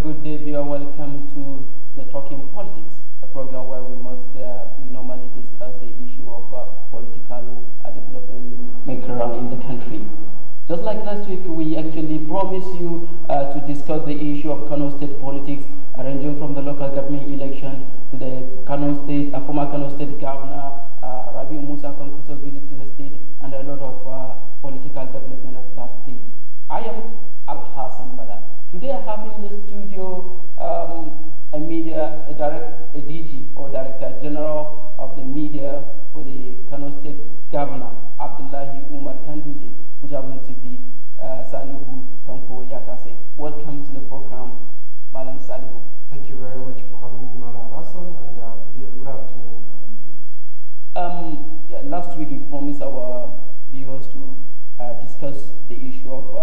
good day, viewer. Welcome to the Talking Politics, a program where we normally discuss the issue of political development around in the country. Just like last week, we actually promised you to discuss the issue of Kano State politics, ranging from the local government election to the former Kano State Governor, Rabi Musa Kwankwaso visit to the state, and a lot of political development of that state. I am Al-Hassan Bala. Today I have in the studio a DG or Director General of the media for the Kano State Governor, Abdullahi Umar Ganduje, which happens to be Salihu Tanko Yakase. Welcome to the program, Malam Salihu. Thank you very much for having me, Malam Hassan, and good afternoon. Last week we promised our viewers to discuss the issue of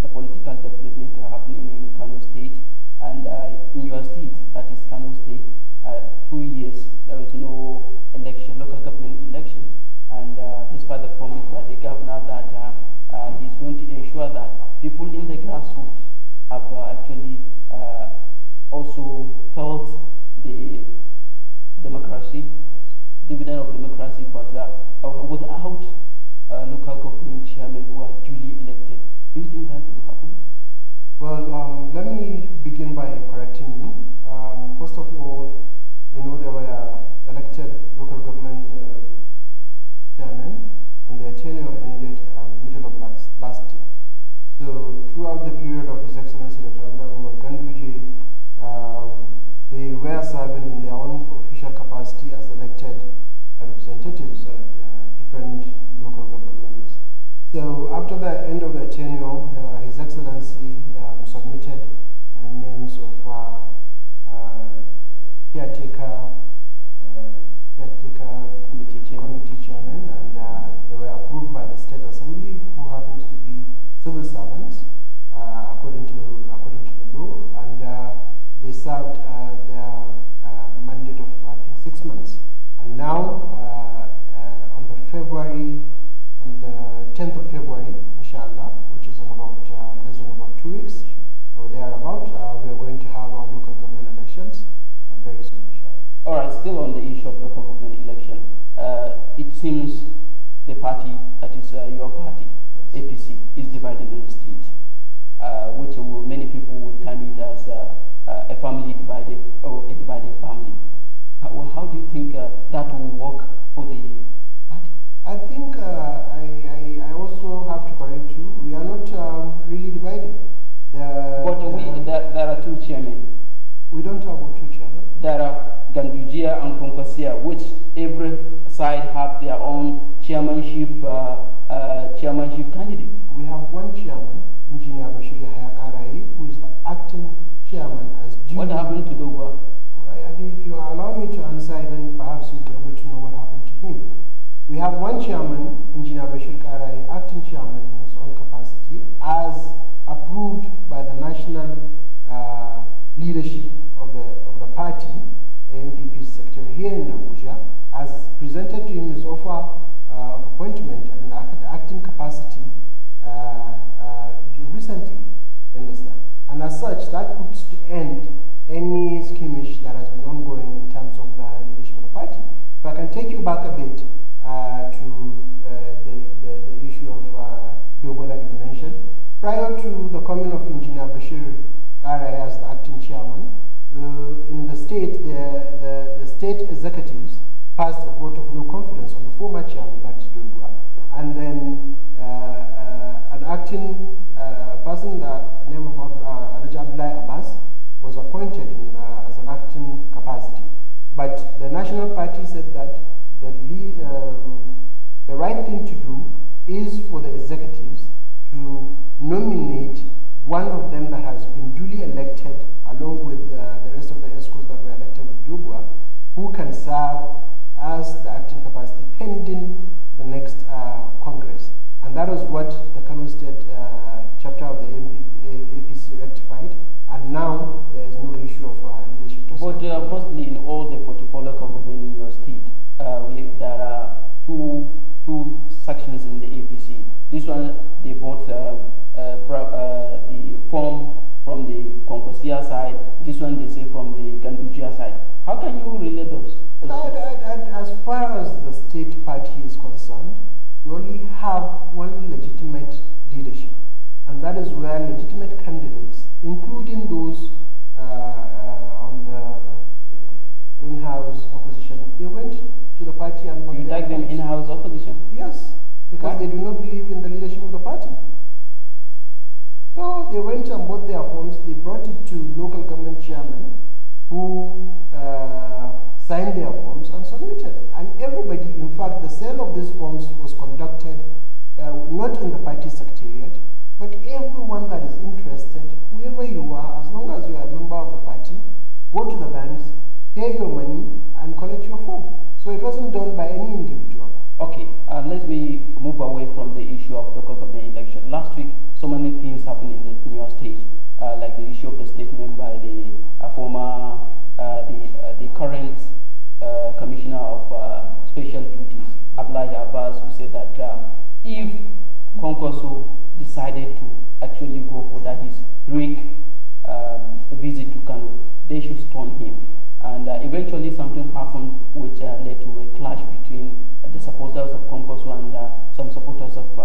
the political development happening in Kano State, and in your state, that is Kano State, 2 years there is no election, local government election, and despite the promise by the governor that he's going to ensure that people in the grassroots have actually also felt the democracy, dividend of democracy, but without local government chairmen who are duly elected. Do you think that will happen? Well, let me begin by correcting you. First of all, you know there were elected local government chairmen, and their tenure ended middle of last year. So throughout the period of His Excellency Dr. Abdullahi Ganduje, they were serving in their own official capacity as elected representatives at different local government levels. So after the end of their tenure, His Excellency submitted names of caretaker committee chairman, and they were approved by the State Assembly, who happens to be civil servants according to the law, and they served their mandate of I think 6 months. And now on the 10th of February, inshallah, which is in about less than about 2 weeks, or thereabout, we are going to have our local government elections very soon, inshallah. All right, still on the issue of local government election, it seems the party, that is your party, yes, APC, is divided in the state, which many people will term it as a family divided, or a divided family. How do you think that will work for the party? I think I also have to correct you. We are not really divided. There are two chairmen. We don't have two chairmen. There are Ganduje and Kwankwaso, which every side have their own chairmanship candidate. We have one chairman, Engineer Bashir Hayakarai, who is the acting chairman as due. What happened to Dogwa? If you allow me to answer, then perhaps you'll be able to know what happened to him. We have one chairman, Engineer Bashir Karai, acting chairman in his own capacity, as approved by the national leadership of the party, MPP secretary here in Abuja, as presented to him his offer of appointment in the acting capacity recently. You understand? And as such, that puts to end any skirmish that has been ongoing in terms of the leadership of the party. If I can take you back a bit to the issue of Dogo that you mentioned. Prior to the coming of Engineer Bashir Karai as the acting chairman, in the state, the state executives passed a vote of no confidence on the former chairman, that is Dogo. And then an acting person, the name of Alhaji Abdullahi Abbas, was appointed as an acting capacity. But the national party said that the right thing to do is for the executives to nominate one of them that has been duly elected, along with the rest of the ESCOs that were elected with Dogwa, who can serve as the acting capacity pending the next Congress. And that was what the Kano State chapter of the APC rectified, and now there is no issue of leadership. But mostly in all the 44 local government in your state, there are two sections in the APC. This one, they bought the form from the Kwankwaso side, party and You tag them in-house opposition? Yes, because Why? they do not believe in the leadership of the party. So they went and bought their forms, they brought it to local government chairman who signed their forms and submitted. And everybody, in fact, the sale of these forms was conducted not in the party secretariat, but everyone that is interested, whoever you are, as long as you are a member of the party, go to the banks, pay your money, and collect your form. So it wasn't done by any individual. Okay, let me move away from the issue of local government election. Last week, so many things happened in your state, like the issue of the statement by the former, the current commissioner of special duties, Abdullahi Abbas, who said that if Kwankwaso decided to actually go for that his visit to Kano, they should stone him. And eventually something happened which led to a clash between the supporters of Kwankwaso and some supporters of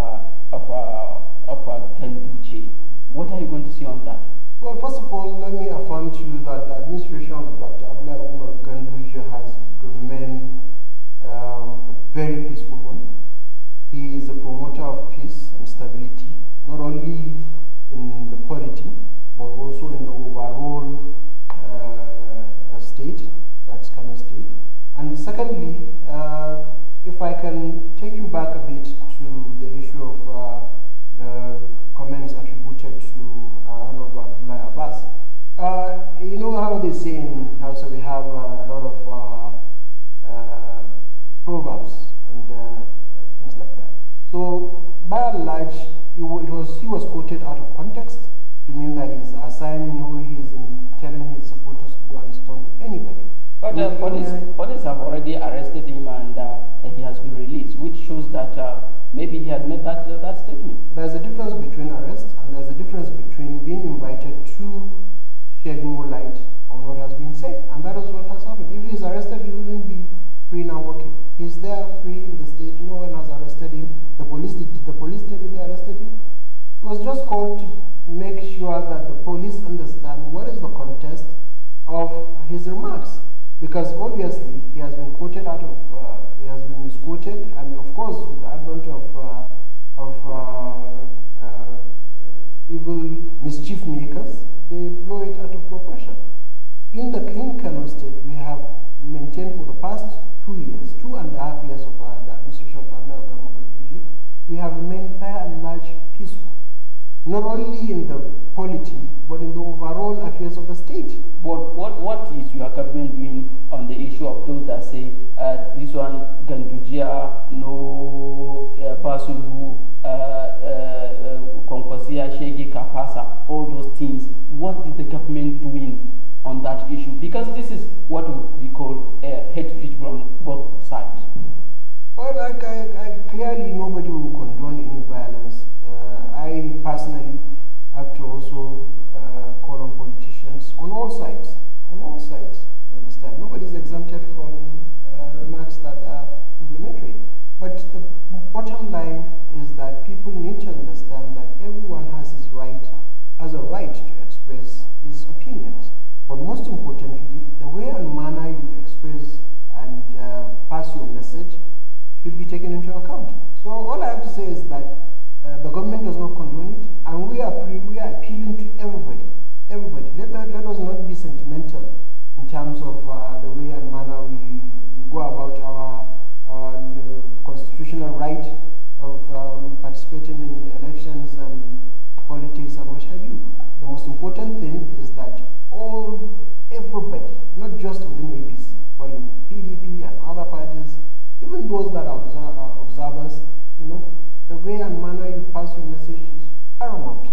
Ganduje. What are you going to say on that? Well, first of all, let me affirm to you that the administration of Dr. Abdullahi Ganduje has remained a very peaceful one. He is a promoter of peace and stability, not only in the polity, but also in the overall state, that's Kano State. And secondly, if I can take you back a bit to the issue of the comments attributed to Honorable Abdullahi Abbas. You know how they say in Hausa we have a lot of proverbs and things like that. So by and large, he was quoted out of context to mean that he's assigning who he is telling his supporters to go and stone anybody. But police have already arrested him and he has been released, which shows that maybe he had made that statement. There's a difference between arrest and there's a difference between being invited to shed more light on what has been said. And that is what has happened. If he's arrested, he wouldn't be free now working. He's there free in the state. No one has arrested him. The police did the police tell you they arrested him? It was just called to make sure that the police understand what is the context of his remarks. Because obviously he has been quoted out of, he has been misquoted, and of course with the advent of evil mischief makers, they blow it out of proportion. In Kano State, we have maintained for the past 2 years, 2.5 years of the administration of Ganduje, we have remained by and large peaceful. Not only in the polity, but in the overall affairs of the state. But what is your government doing on the issue of those that say this one Ganduje, no Basulu, Kwankwaso, Shege, Kapasa, all those things? What is the government doing on that issue? Because this is what we call hate speech from both sides. Well, clearly nobody will condone any violence. I personally have to also call on politicians on all sides. On all sides, you understand? Nobody is exempted from remarks that are inflammatory. But the bottom line is that people need to understand that everyone has a right to express his opinions. But most importantly, the way and manner you express and pass your message should be taken into account. So all I have to say is that the government does not condone it, and we are appealing to everybody. Everybody, let us not be sentimental in terms of the way and manner we go about our constitutional right of participating in elections and politics and what have you. The most important thing is that everybody, not just within APC, but in PDP and other parties, even those that are observers, you know, the way and manner you pass your message is paramount.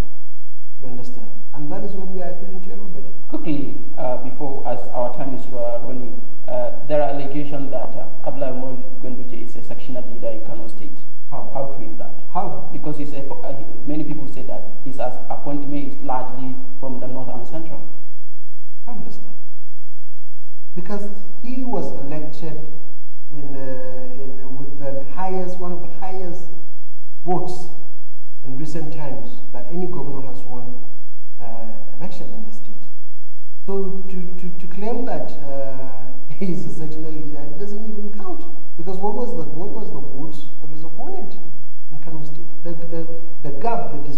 You understand? And that is what we are appealing to everybody. Quickly, before, as our time is running, there are allegations that Abdullahi Ganduje is a sectional leader in Kano State. How true is that? How? Because many people say that his appointment is largely from the north and central. I understand. Because he was elected with the highest, one of the highest votes in recent times that any governor has won election in the state. So to claim that he is a sectional leader, it doesn't even count. Because what was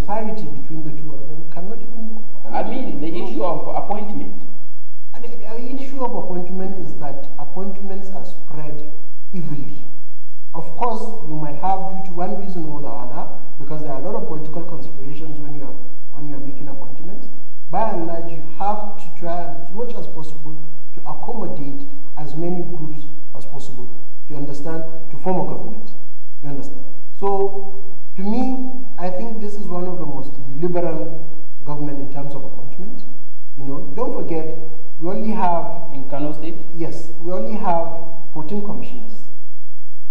disparity between the two of them cannot even. I mean, the issue of appointment. And the issue of appointment is that appointments are spread evenly. Of course, you might have, due to one reason or the other, because there are a lot of political conspirations when you are making appointments. By and large, you have to try as much as possible to accommodate as many groups as possible to understand, to form a government. You understand? So, to me, I think this is one of the most liberal government in terms of appointment. You know, don't forget, we only have... In Kano State? Yes, we only have 14 commissioners.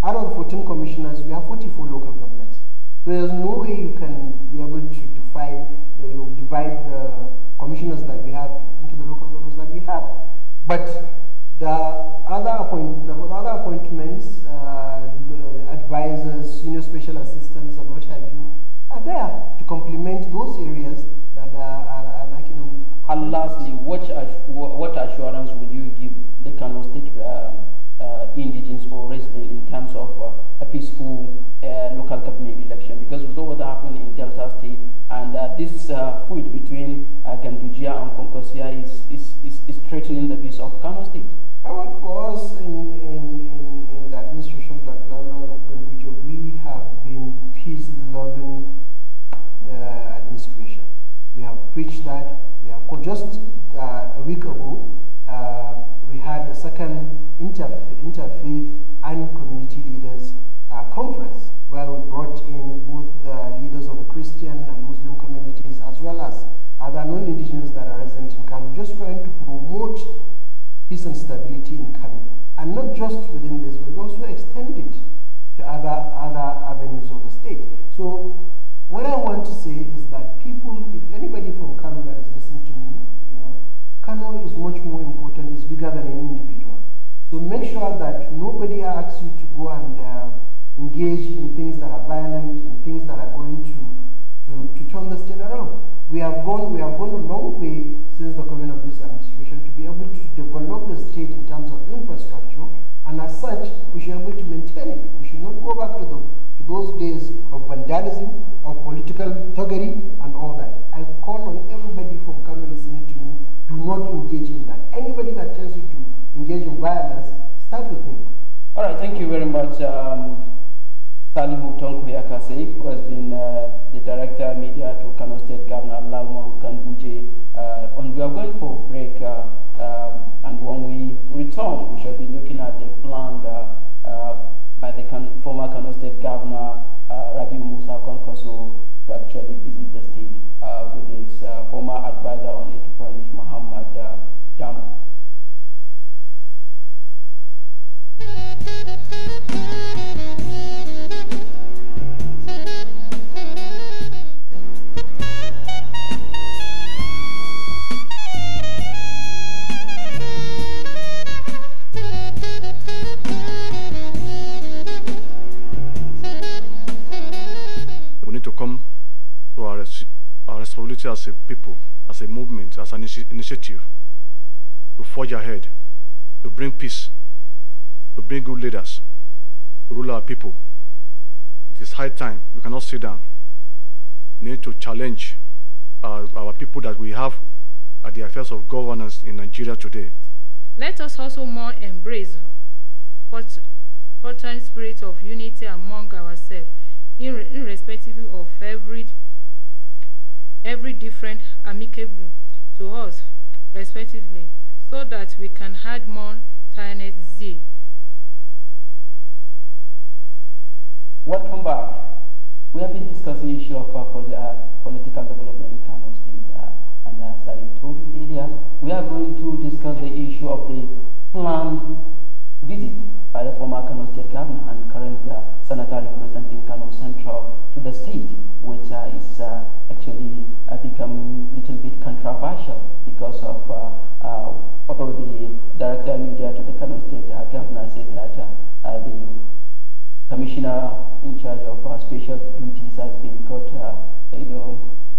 Out of the 14 commissioners, we have 44 local governments. So there's no way you can be able to divide the commissioners that we have into the local governments that we have. But the other appointments, advisors, senior special assistants, and what have you, are there to complement those areas that are lacking. And lastly, what assurance will you give the Kano State indigents or residents in terms of a peaceful local government election? Because we saw what happened in Delta State, and this feud between Ganduje and Kwankwaso is threatening the peace of Kano State. For us in the administration of Ganduje, we have been peace-loving administration. We have preached that. We have just a week ago, we had the second interfaith and community leaders conference, where we brought in both the leaders of the Christian and Muslim communities, as well as other non-indigenous that are resident in Kano, just trying to promote peace and stability in Kano. And not just within this, but we also extend it to other avenues of the state. So what I want to say is that people, if anybody from Kano that is listening to me, you know, Kano is much more important, it's bigger than any individual. So make sure that nobody asks you to go and engage in things that are violent, in things that are going to turn the state around. We have gone a long way since the coming of this administration to be able to develop the state in terms of infrastructure, and as such, we should be able to maintain it. We should not go back to those days of vandalism, of political thuggery, and all that. I call on everybody from Kano listening to me, do not engage in that. Anybody that tells you to engage in violence, start with him. All right, thank you very much, Salihu Tonkoyakase, who has been the Director Media to Kano State Governor Lalmo Ganduje. And we are going for a break, and when we return, we shall be looking at the plan by the former Kano State Governor Rabiu Musa Kwankwaso to actually visit the state with his former advisor on it, Pranish Muhammad Jamu. We need to come to our responsibility as a people, as a movement, as an initiative, to forge ahead, to bring peace, to bring good leaders, to rule our people. It is high time. We cannot sit down. We need to challenge our people that we have at the affairs of governance in Nigeria today. Let us also more embrace fertile spirit of unity among ourselves, irrespective of every different amicable to us, respectively, so that we can add more tiredness zeal. Welcome back. We have been discussing the issue of political development in Kano State, and as I told you earlier, we are going to discuss the issue of the planned visit by the former Kano State Governor and current Senator representing Kano Central to the state, which is actually becoming a little bit controversial because of although the Director Media to the Kano State Governor said that the Commissioner in charge of special duties has been got,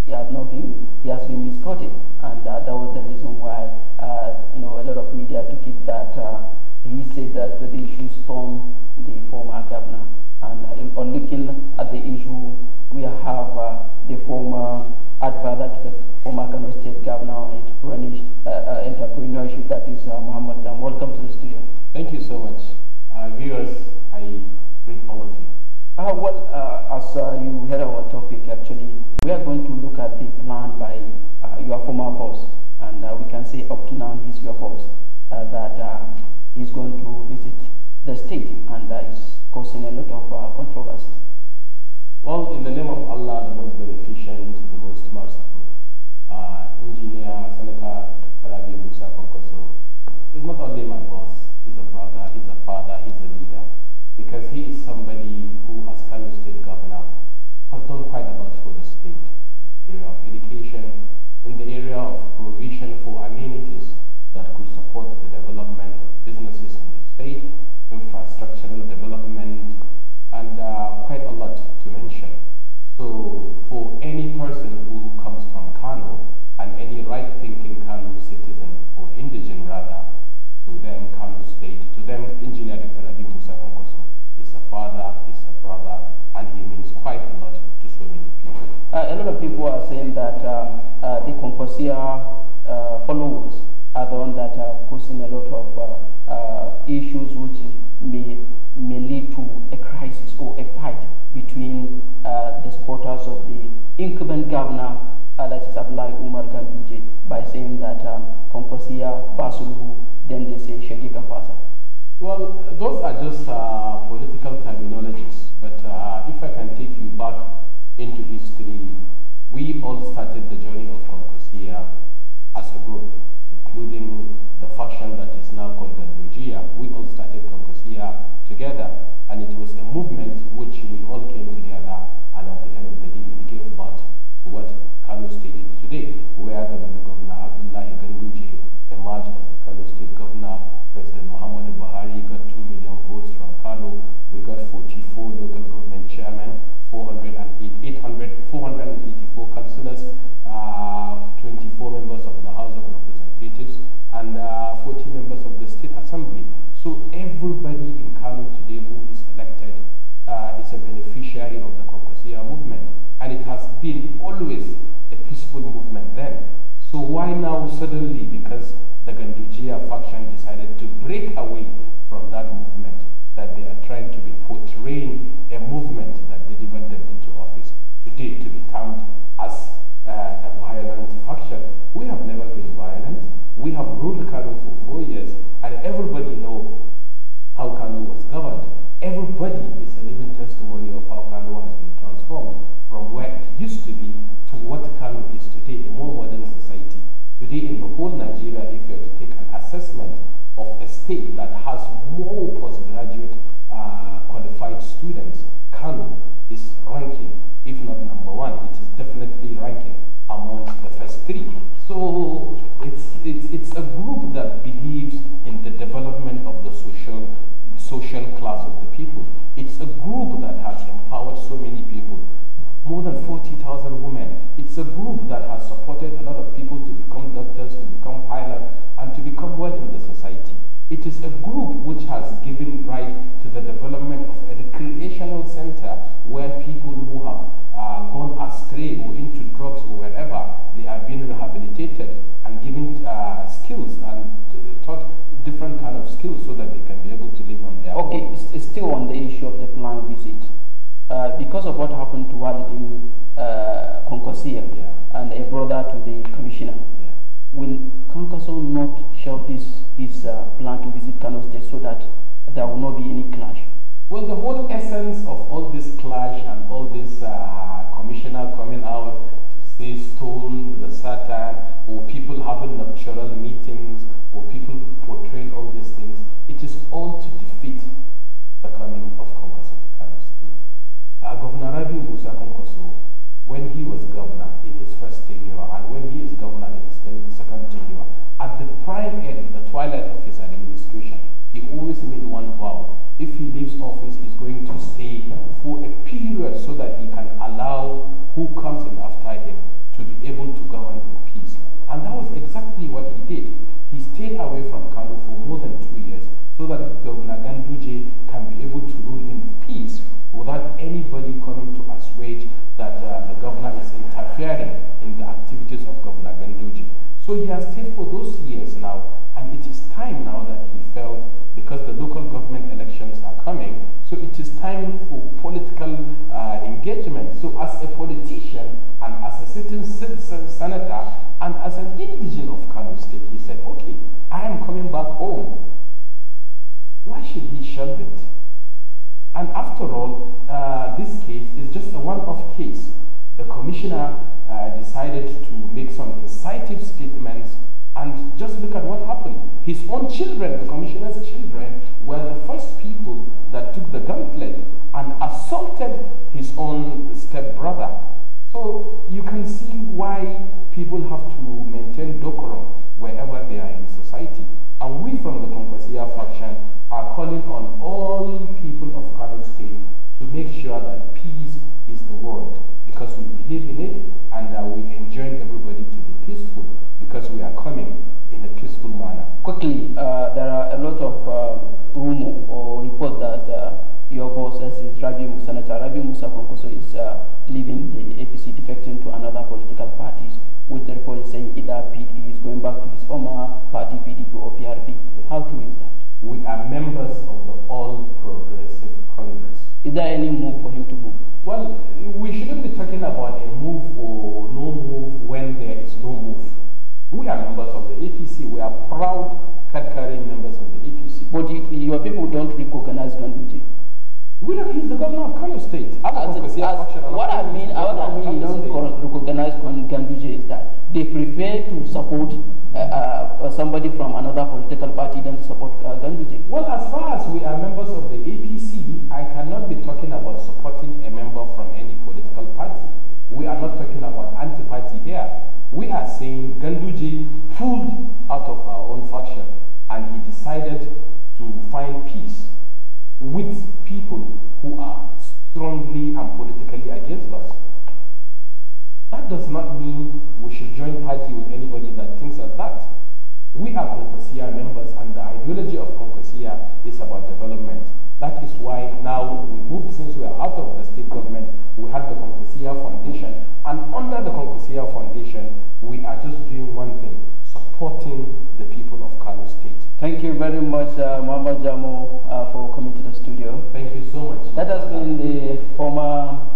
he has been misquoted, and that was the reason why, a lot of media took it that he said that they should storm the former governor. And on looking at the issue, we have the former further to the former Kano State Governor entrepreneurship, that is Muhammad Dam. Welcome to the studio. Thank you so much. Viewers, I greet all of you. As you heard our topic, actually, we are going to look at the plan by your former boss, and we can say up to now he's your boss, that he's going to visit the state, and is causing a lot of controversies. Well, in the name of Allah, the most beneficent, the most merciful, Engineer Senator Dr. Rabi Musa Kwankwaso is not only my boss, he's a brother, he's a father, he's a leader, because he is somebody who, as Kano State Governor, has done quite a lot for the state in the area of education, in the area of provision for amenities that could support the development of businesses in the state, infrastructural development, and quite a lot to mention. So for any person who comes from Kano, and any right-thinking Kano citizen, or indigent rather, to them Kano State, to them Engineer Dr. Rabi Musa Kwankwaso is a father, is a brother, and he means quite a lot to so many people. A lot of people are saying that the Kwankwasia followers are the ones that are causing a lot of issues which may lead to a crisis or a fight between the supporters of the incumbent governor, that is Abdullahi Umar Ganduje, by saying that Kwankwasia Basulu, then they say Shagi Kafasa. Well, those are just political terminologies, but if I can take you back into history, we all started the journey of Kwankwasia as a group, including the faction that is now called Ganduje. We all started Kwankwasia together, and it was a movement which we all came together, and at the end of the day, it gave birth to what Kano State is today, where Governor Abdullahi Ganduje emerged as the Kano State Governor. President Muhammad Buhari got 2 million votes from Kano. We got 44 local government chairmen, 484 councillors, 24 members of the House of Representatives, and 40 members of the State Assembly. So everybody in Kano today who is elected is a beneficiary of the Kwankwasia movement, and it has been always a peaceful movement then. So why now suddenly, because the Ganduje faction decided to break away from that movement, that they are trying to be portraying a movement that delivered them into office today to be termed as a violent faction? We have never been violent. We have ruled Kano for 4 years, and everybody knows how Kano was governed. Everybody is a living testimony of how Kano has been transformed from where it used to be to what Kano is today, a more modern society. Today in the whole Nigeria, if you are to take an assessment of a state that has more postgraduate qualified students, Kano is ranking, if not number one, it is definitely ranking amongst the first 3. So it's a group that believes in the development of the social class of the people. It's a group that has empowered so many people, more than 40,000 women. It's a group that has supported a lot of people to become doctors, to become pilots, and to become well in the society. It is a group which has given right to the development of a recreational center where people who have gone astray or into drugs or wherever, they are being rehabilitated and given skills and taught different kind of skills so that they can be able to live on their own. Okay, still on the issue of the planned visit. Because of what happened to Walidin Kwankwasia and a brother to the commissioner, will Kwankwaso not shelve his plan to visit Kano State so that there will not be any clash? Well, the whole essence of all this clash and all this commissioner coming out to say stone the Satan, or people having nuptial meetings, or people portraying all these things, it is all to defeat the coming of Kwankwaso to Kano State. Governor Rabi Musa Kwankwaso, when he was governor in his first tenure, and when he is governor in his second tenure, at the prime end, the twilight of his administration, he always made one vow. If he leaves office, he's going to stay for a period so that he can allow who comes in after him to be able to govern in peace. And that was exactly what he did. He stayed away from Kano for more than 2 years so that Governor Ganduje can be able to rule in peace without anybody coming to assuage that the governor is interfering in the So he has stayed for those years now, and it is time now that he felt, because the local government elections are coming, so it is time for political engagement. So as a politician and as a sitting senator and as an indigen of Kano State, he said, okay, I am coming back home. Why should he shelve it? And after all, this case is just a one-off case. The commissioner decided to make some incisive statements, and just look at what happened. His own children, the commissioner's children, were the first people that took the gauntlet and assaulted his own stepbrother. So you can see why people have to maintain decorum wherever they are in society. And we from the Kwankwaso faction are calling on all people of Kano State to make sure that peace is the word, because we believe in it, and we enjoin everybody to be peaceful, because we are coming in a peaceful manner. Quickly, there are a lot of rumor or report that your boss, as is Senator Rabi Musa Kwankwaso, is leaving the APC, defecting to another political parties, with the report saying either he is going back to his former party, PDP or PRP. How true is that? We are members of the All Progressive Congress. Is there any move for him to move? Well, we shouldn't be talking about a move or no move when there is no move. We are members of the APC. We are proud card-carrying members of the APC. But your people don't recognize Ganduje. We don't. He's the governor of Kano State. What I mean, you don't recognize Ganduje is that they prefer to support somebody from another political party than to support Ganduje. Well, as far as we are members of the APC, I cannot be talking about supporting a member from any political party. We are not talking about anti-party here. We are saying Ganduje pulled out of our own faction, and he decided to find peace with people who are strongly and politically against us. That does not mean we should join party with anybody that thinks like that. We are Kwankwaso members, and the ideology of Kwankwaso is about development. That is why now we moved, since we are out of the state government, we have the Kwankwaso Foundation, and under the Kwankwaso Foundation, we are just doing one thing: supporting the people of Kano State. Thank you very much, Mama Jamo, for coming to the studio. Thank you so much. That has been the former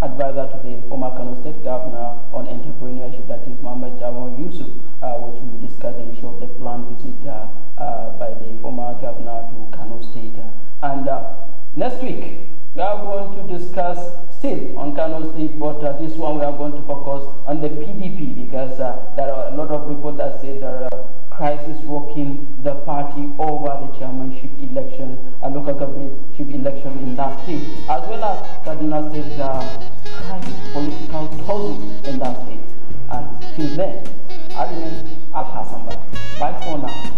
advisor to the former Kano State Governor on entrepreneurship, that is Mama Jamo Yusuf, which we discussed the issue of the planned visit by the former governor to Kano State. And next week, we are going to discuss still on Kano State, but this one we are going to focus on the PDP, because there are a lot of reports that say there are crisis rocking the party over the chairmanship election and local governmentship election in that state, as well as Kaduna State political tussle in that state. And till then, I remain Al Hassan. Bye for now.